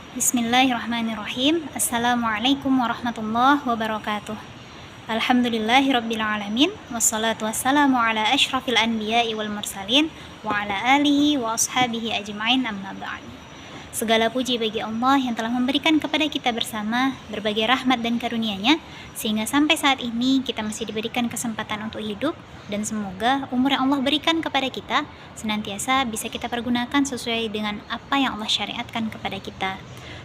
Bismillahirrahmanirrahim. Assalamualaikum warahmatullahi wabarakatuh. Alhamdulillahirabbil alamin wassalatu wassalamu ala asyrafil anbiya'i wal mursalin wa ala alihi wa ashabihi ajmain amma ba'd. Segala puji bagi Allah yang telah memberikan kepada kita bersama berbagai rahmat dan karunia-Nya sehingga sampai saat ini kita masih diberikan kesempatan untuk hidup, dan semoga umur yang Allah berikan kepada kita senantiasa bisa kita pergunakan sesuai dengan apa yang Allah syariatkan kepada kita.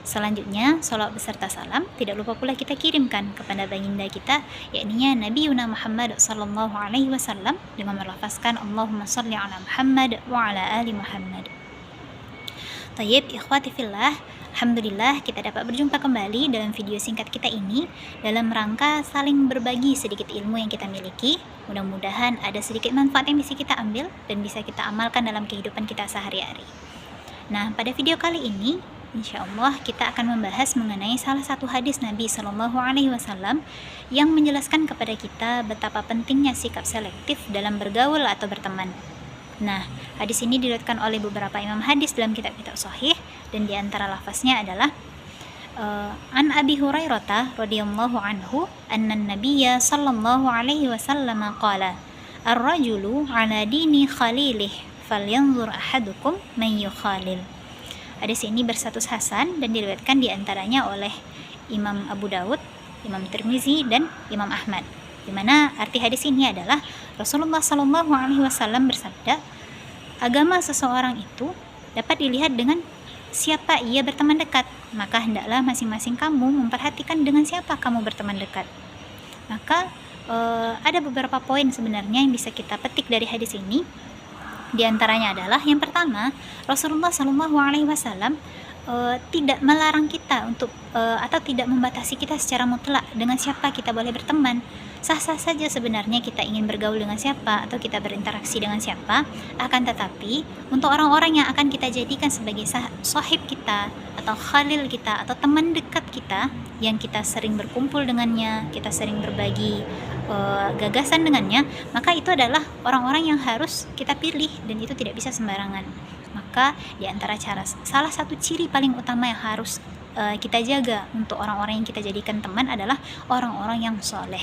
Selanjutnya, salawat beserta salam tidak lupa pula kita kirimkan kepada baginda kita, yakni Nabi Yuna Muhammad sallallahu alaihi wasallam, dengan melafazkan Allahumma shalli ala Muhammad wa ala ali Muhammad. Tayyib, ikhwati fillah, alhamdulillah kita dapat berjumpa kembali dalam video singkat kita ini dalam rangka saling berbagi sedikit ilmu yang kita miliki. Mudah-mudahan ada sedikit manfaat yang bisa kita ambil dan bisa kita amalkan dalam kehidupan kita sehari-hari. Nah, pada video kali ini insya Allah kita akan membahas mengenai salah satu hadis Nabi Shallallahu Alaihi Wasallam yang menjelaskan kepada kita betapa pentingnya sikap selektif dalam bergaul atau berteman. Nah, hadis ini diriwayatkan oleh beberapa imam hadis dalam kitab-kitab sahih, dan di antara lafaznya adalah An Abi Hurairah radhiyallahu anhu anna Nabiyya sallallahu alaihi wasallam qala ar-rajulu ala dini khalilih falyanzur ahadukum man yukhalil. Hadis ini berstatus hasan dan diriwayatkan di antaranya oleh Imam Abu Daud, Imam Tirmizi, dan Imam Ahmad. Di mana arti hadis ini adalah Rasulullah Shallallahu Alaihi Wasallam bersabda, agama seseorang itu dapat dilihat dengan siapa ia berteman dekat. Maka hendaklah masing-masing kamu memperhatikan dengan siapa kamu berteman dekat. Maka ada beberapa poin sebenarnya yang bisa kita petik dari hadis ini. Di antaranya adalah yang pertama, Rasulullah Shallallahu Alaihi Wasallam tidak melarang kita untuk atau tidak membatasi kita secara mutlak dengan siapa kita boleh berteman. Sah-sah saja sebenarnya kita ingin bergaul dengan siapa atau kita berinteraksi dengan siapa, akan tetapi untuk orang-orang yang akan kita jadikan sebagai sahib kita atau khalil kita atau teman dekat kita yang kita sering berkumpul dengannya, kita sering berbagi gagasan dengannya, maka itu adalah orang-orang yang harus kita pilih, dan itu tidak bisa sembarangan. Maka di antara salah satu ciri paling utama yang harus kita jaga untuk orang-orang yang kita jadikan teman adalah orang-orang yang soleh.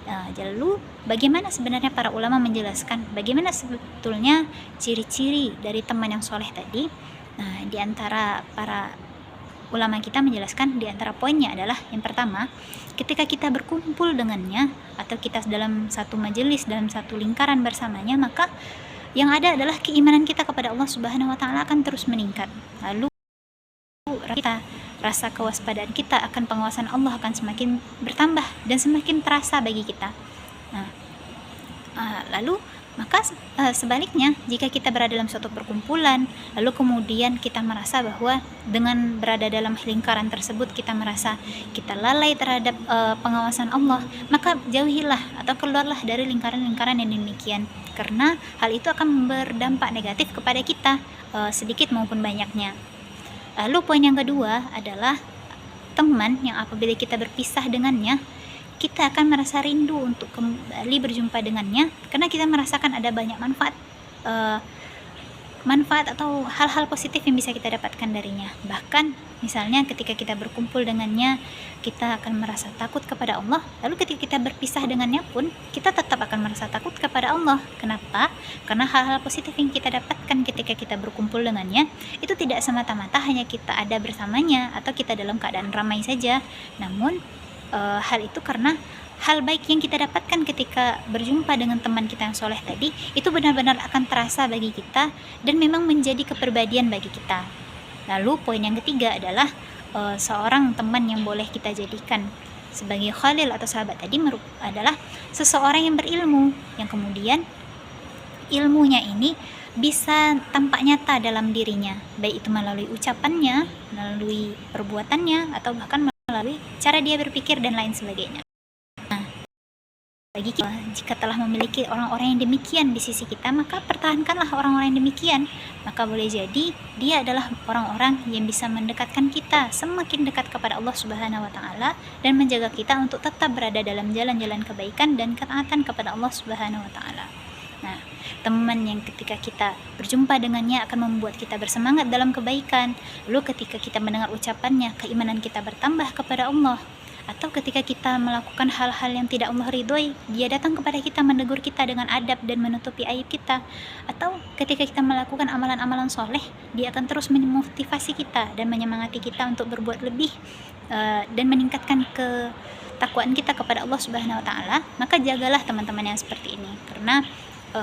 Lalu bagaimana sebenarnya para ulama menjelaskan bagaimana sebetulnya ciri-ciri dari teman yang soleh tadi? Nah, di antara para ulama kita menjelaskan, di antara poinnya adalah yang pertama, ketika kita berkumpul dengannya atau kita dalam satu majelis, dalam satu lingkaran bersamanya, maka yang ada adalah keimanan kita kepada Allah Subhanahu wa taala akan terus meningkat. Lalu rasa kewaspadaan kita akan pengawasan Allah akan semakin bertambah dan semakin terasa bagi kita. Lalu maka sebaliknya, jika kita berada dalam suatu perkumpulan lalu kemudian kita merasa bahwa dengan berada dalam lingkaran tersebut kita merasa kita lalai terhadap pengawasan Allah, maka jauhilah atau keluarlah dari lingkaran-lingkaran yang demikian, karena hal itu akan berdampak negatif kepada kita sedikit maupun banyaknya. Lalu poin yang kedua adalah teman yang apabila kita berpisah dengannya, kita akan merasa rindu untuk kembali berjumpa dengannya, karena kita merasakan ada banyak manfaat atau hal-hal positif yang bisa kita dapatkan darinya. Bahkan misalnya ketika kita berkumpul dengannya, kita akan merasa takut kepada Allah. Lalu ketika kita berpisah dengannya pun, kita tetap akan merasa takut kepada Allah. Kenapa? Karena hal-hal positif yang kita dapatkan ketika kita berkumpul dengannya itu tidak semata-mata hanya kita ada bersamanya atau kita dalam keadaan ramai saja, namun hal itu karena hal baik yang kita dapatkan ketika berjumpa dengan teman kita yang soleh tadi itu benar-benar akan terasa bagi kita dan memang menjadi kepribadian bagi kita. Lalu poin yang ketiga adalah seorang teman yang boleh kita jadikan sebagai khalil atau sahabat tadi adalah seseorang yang berilmu, yang kemudian ilmunya ini bisa tampak nyata dalam dirinya, baik itu melalui ucapannya, melalui perbuatannya, atau bahkan melalui cara dia berpikir dan lain sebagainya. Nah, bagi kita, jika telah memiliki orang-orang yang demikian di sisi kita, maka pertahankanlah orang-orang yang demikian. Maka boleh jadi dia adalah orang-orang yang bisa mendekatkan kita semakin dekat kepada Allah Subhanahu wa taala dan menjaga kita untuk tetap berada dalam jalan-jalan kebaikan dan ketaatan kepada Allah Subhanahu wa taala. Nah, teman yang ketika kita berjumpa dengannya akan membuat kita bersemangat dalam kebaikan. Lalu ketika kita mendengar ucapannya, keimanan kita bertambah kepada Allah. Atau ketika kita melakukan hal-hal yang tidak Allah ridhoi, dia datang kepada kita menegur kita dengan adab dan menutupi aib kita. Atau ketika kita melakukan amalan-amalan soleh, dia akan terus memotivasi kita dan menyemangati kita untuk berbuat lebih dan meningkatkan ketakwaan kita kepada Allah Subhanahu wa taala. Maka jagalah teman-teman yang seperti ini, karena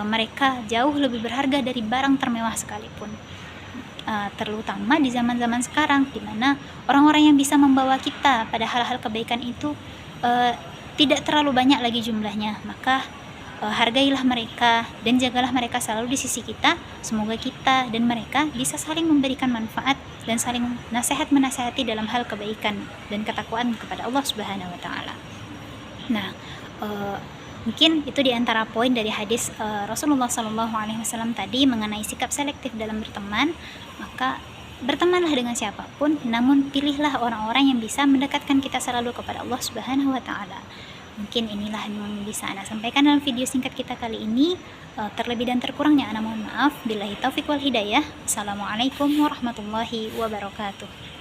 mereka jauh lebih berharga dari barang termewah sekalipun. Terutama di zaman-zaman sekarang, di mana orang-orang yang bisa membawa kita pada hal-hal kebaikan itu tidak terlalu banyak lagi jumlahnya. Maka hargailah mereka dan jagalah mereka selalu di sisi kita. Semoga kita dan mereka bisa saling memberikan manfaat dan saling menasehati dalam hal kebaikan dan ketakwaan kepada Allah Subhanahu wa taala. Nah, mungkin itu diantara poin dari hadis Rasulullah SAW tadi mengenai sikap selektif dalam berteman. Maka bertemanlah dengan siapapun, namun pilihlah orang-orang yang bisa mendekatkan kita selalu kepada Allah Subhanahu wa taala. Mungkin inilah yang bisa Ana sampaikan dalam video singkat kita kali ini. Terlebih dan terkurangnya Ana mohon maaf. Billahi taufiq wal hidayah. Assalamualaikum warahmatullahi wabarakatuh.